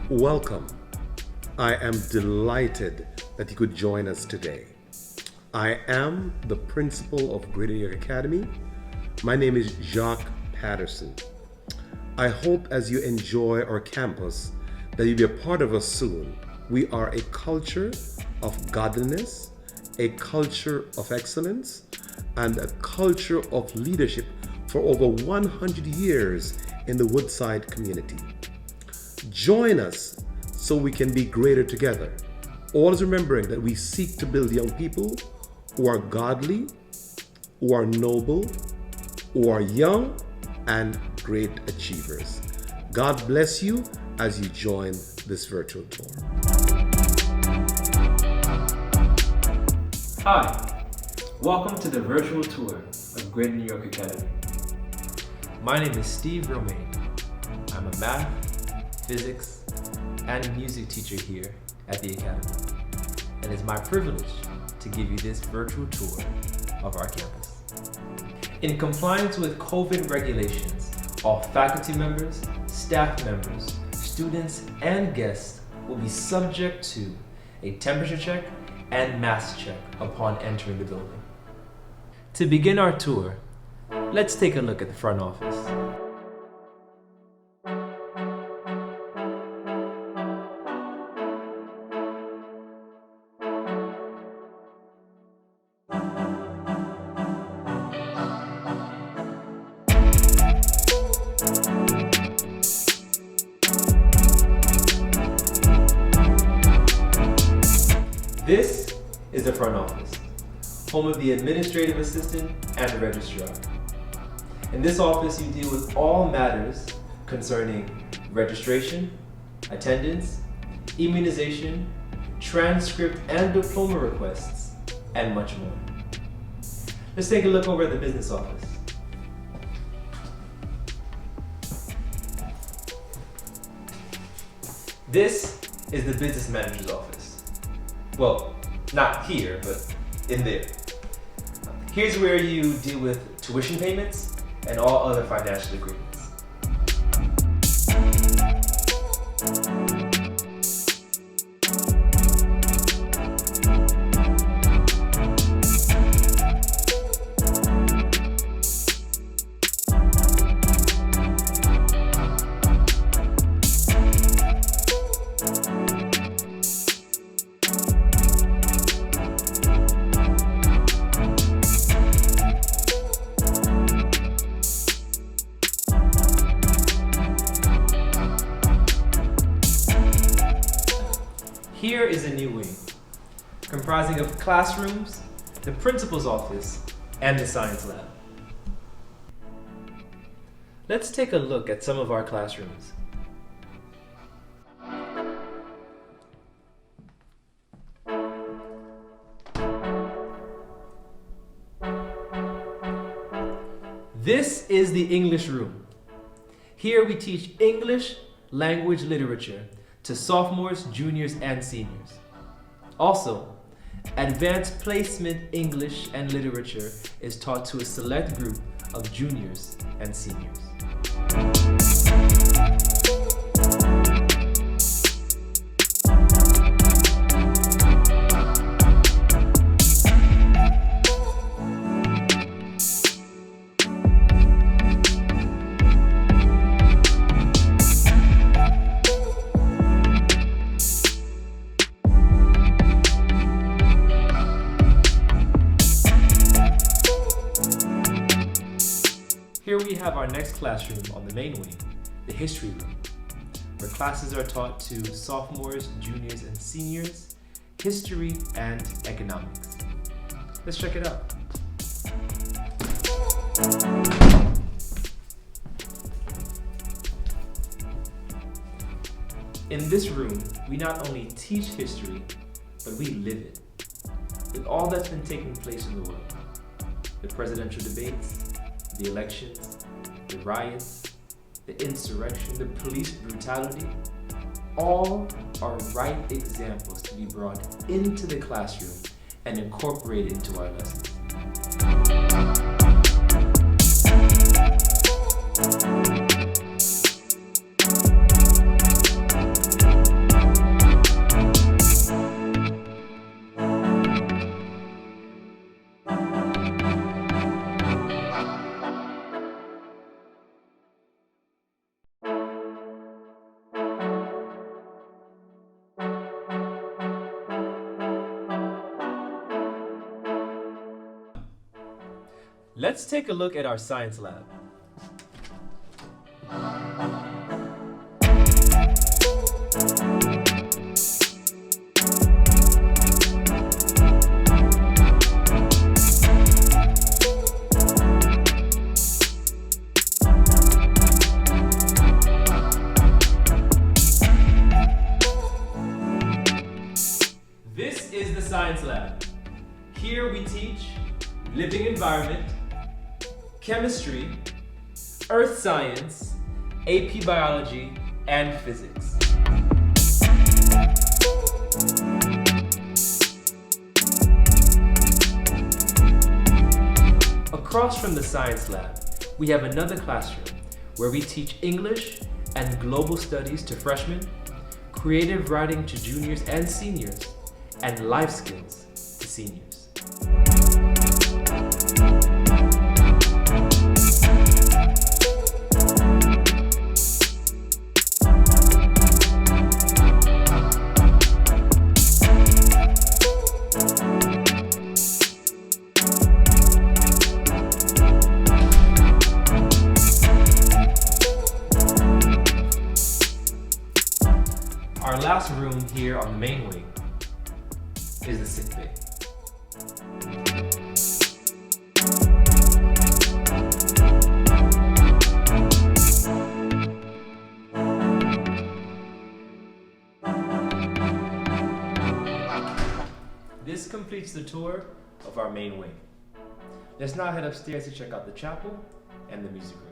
Welcome. I am delighted that you could join us today. I am the principal of Greater New York Academy. My name is Jacques Patterson. I hope as you enjoy our campus that you'll be a part of us soon. We are a culture of godliness, a culture of excellence, and a culture of leadership for over 100 years in the Woodside community. Join us so we can be greater together. Always remembering that we seek to build young people who are godly, who are noble, who are young, and great achievers. God bless you as you join this virtual tour. Hi, welcome to the virtual tour of Greater New York Academy. My name is Steve Romaine. I'm a math, physics, and music teacher here at the Academy. And it's my privilege to give you this virtual tour of our campus. In compliance with COVID regulations, all faculty members, staff members, students, and guests will be subject to a temperature check and mask check upon entering the building. To begin our tour, let's take a look at the front office. This is the front office, home of the administrative assistant and registrar. In this office, you deal with all matters concerning registration, attendance, immunization, transcript and diploma requests, and much more. Let's take a look over at the business office. This is the business manager's office. Well, not here, but in there. Here's where you deal with tuition payments and all other financial agreements. Here is a new wing, comprising of classrooms, the principal's office, and the science lab. Let's take a look at some of our classrooms. This is the English room. Here we teach English language literature to sophomores, juniors, and seniors. Also, advanced placement English and literature is taught to a select group of juniors and seniors. Here we have our next classroom on the main wing, the history room, where classes are taught to sophomores, juniors, and seniors, history and economics. Let's check it out. In this room, we not only teach history, but we live it. With all that's been taking place in the world, the presidential debates, the elections, the riots, the insurrection, the police brutality, all are right examples to be brought into the classroom and incorporated into our lessons. Let's take a look at our science lab. This is the science lab. Here we teach living environment, chemistry, earth science, AP biology, and physics. Across from the science lab, we have another classroom where we teach English and global studies to freshmen, creative writing to juniors and seniors, and life skills to seniors. Our last room here on the main wing is the sick bay. This completes the tour of our main wing. Let's now head upstairs to check out the chapel and the music room.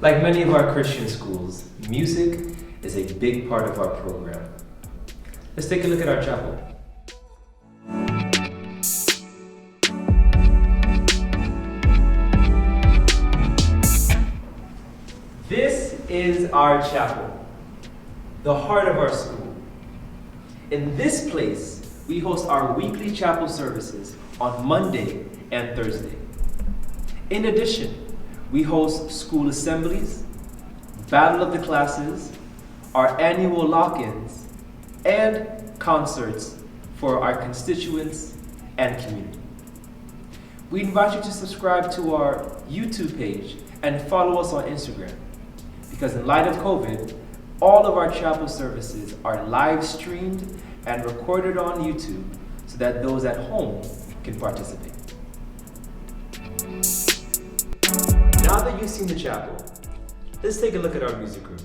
Like many of our Christian schools, music is a big part of our program. Let's take a look at our chapel. This is our chapel, the heart of our school. In this place, we host our weekly chapel services on Monday and Thursday. In addition, we host school assemblies, battle of the classes, our annual lock-ins, and concerts for our constituents and community. We invite you to subscribe to our YouTube page and follow us on Instagram, because in light of COVID, all of our chapel services are live streamed and recorded on YouTube so that those at home can participate. Now that you've seen the chapel, let's take a look at our music room.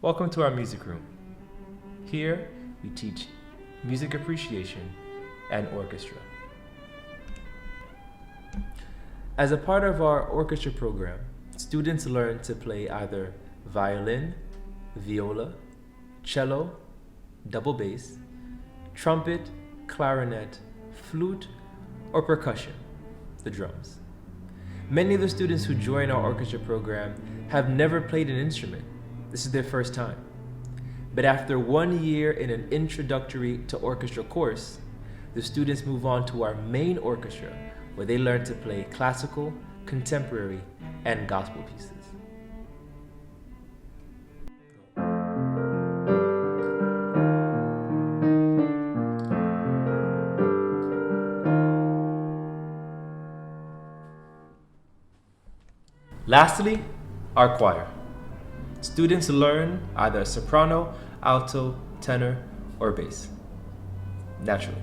Welcome to our music room. Here, we teach music appreciation and orchestra. As a part of our orchestra program, students learn to play either violin, viola, cello, double bass, trumpet, clarinet, flute, or percussion, the drums. Many of the students who join our orchestra program have never played an instrument. This is their first time. But after 1 year in an introductory to orchestra course, the students move on to our main orchestra, where they learn to play classical, contemporary, and gospel pieces. Lastly, our choir. Students learn either soprano, alto, tenor, or bass. Naturally.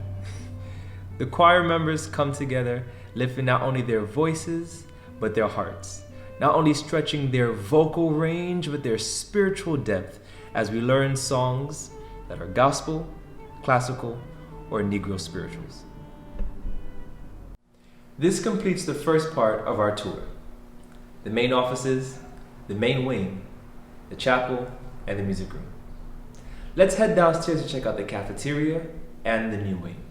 The choir members come together, lifting not only their voices, but their hearts. Not only stretching their vocal range, but their spiritual depth as we learn songs that are gospel, classical, or Negro spirituals. This completes the first part of our tour: the main offices, the main wing, the chapel, and the music room. Let's head downstairs to check out the cafeteria and the new wing.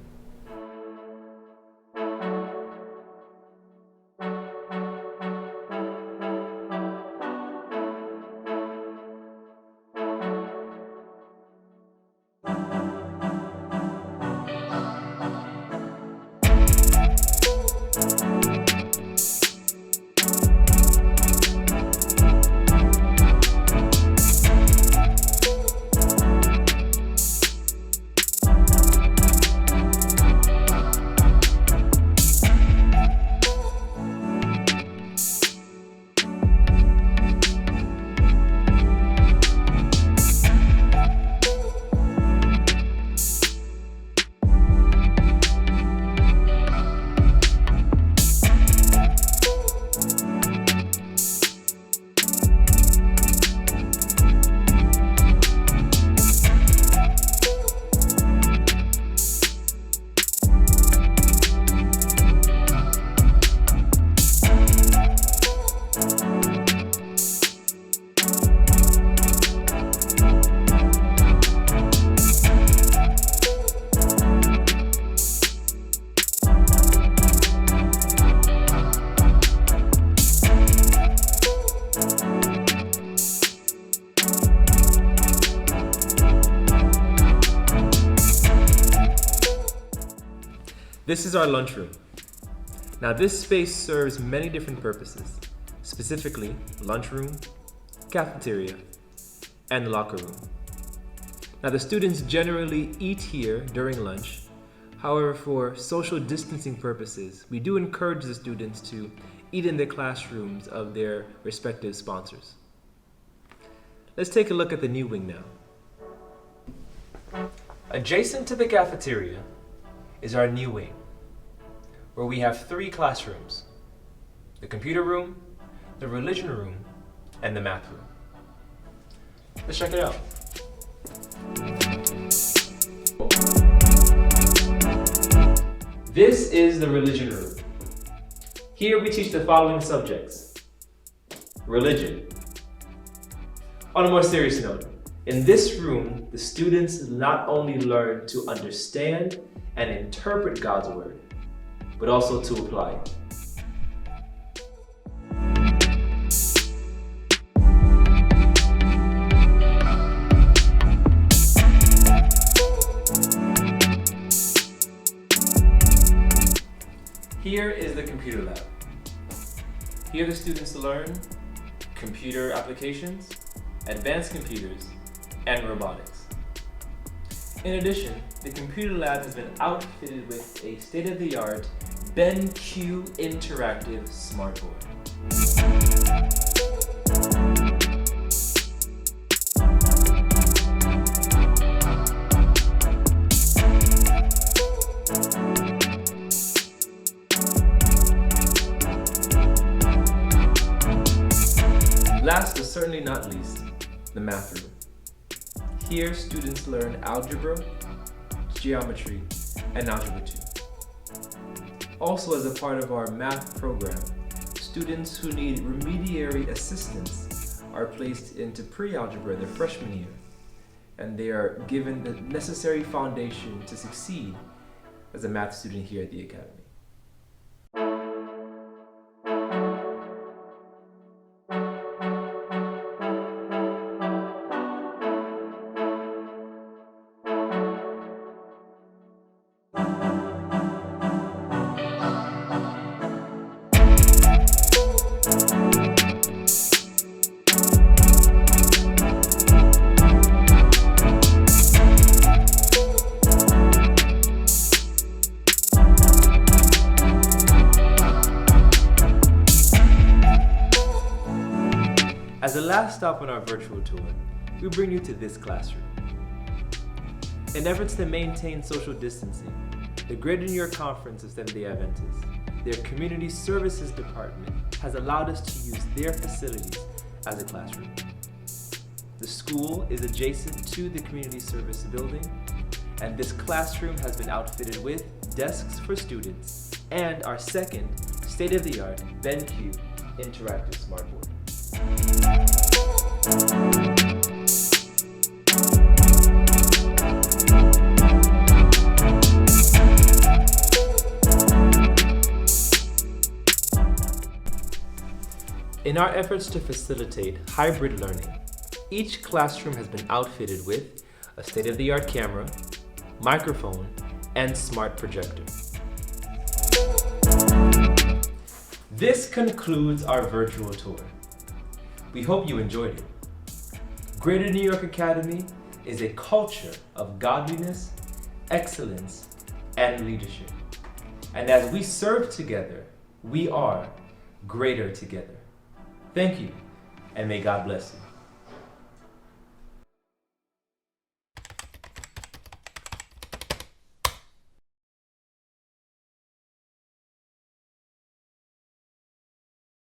This is our lunchroom. Now this space serves many different purposes, specifically lunchroom, cafeteria, and locker room. Now the students generally eat here during lunch. However, for social distancing purposes, we do encourage the students to eat in the classrooms of their respective sponsors. Let's take a look at the new wing now. Adjacent to the cafeteria is our new wing, where we have 3 classrooms: the computer room, the religion room, and the math room. Let's check it out. This is the religion room. Here we teach the following subjects: religion. On a more serious note, in this room, the students not only learn to understand and interpret God's word, but also to apply it. Here is the computer lab. Here the students learn computer applications, advanced computers, and robotics. In addition, the computer lab has been outfitted with a state-of-the-art BenQ interactive smartboard. Last but certainly not least, the math room. Here, students learn algebra, geometry, and algebra 2. Also, as a part of our math program, students who need remediary assistance are placed into pre-algebra their freshman year, and they are given the necessary foundation to succeed as a math student here at the Academy. As a last stop on our virtual tour, we bring you to this classroom. In efforts to maintain social distancing, the Greater New York Conference of Seventh-day Adventists, their Community Services Department, has allowed us to use their facilities as a classroom. The school is adjacent to the community service building, and this classroom has been outfitted with desks for students and our second state-of-the-art BenQ interactive smartboard. In our efforts to facilitate hybrid learning, each classroom has been outfitted with a state-of-the-art camera, microphone, and smart projector. This concludes our virtual tour. We hope you enjoyed it. Greater New York Academy is a culture of godliness, excellence, and leadership. And as we serve together, we are greater together. Thank you, and may God bless you.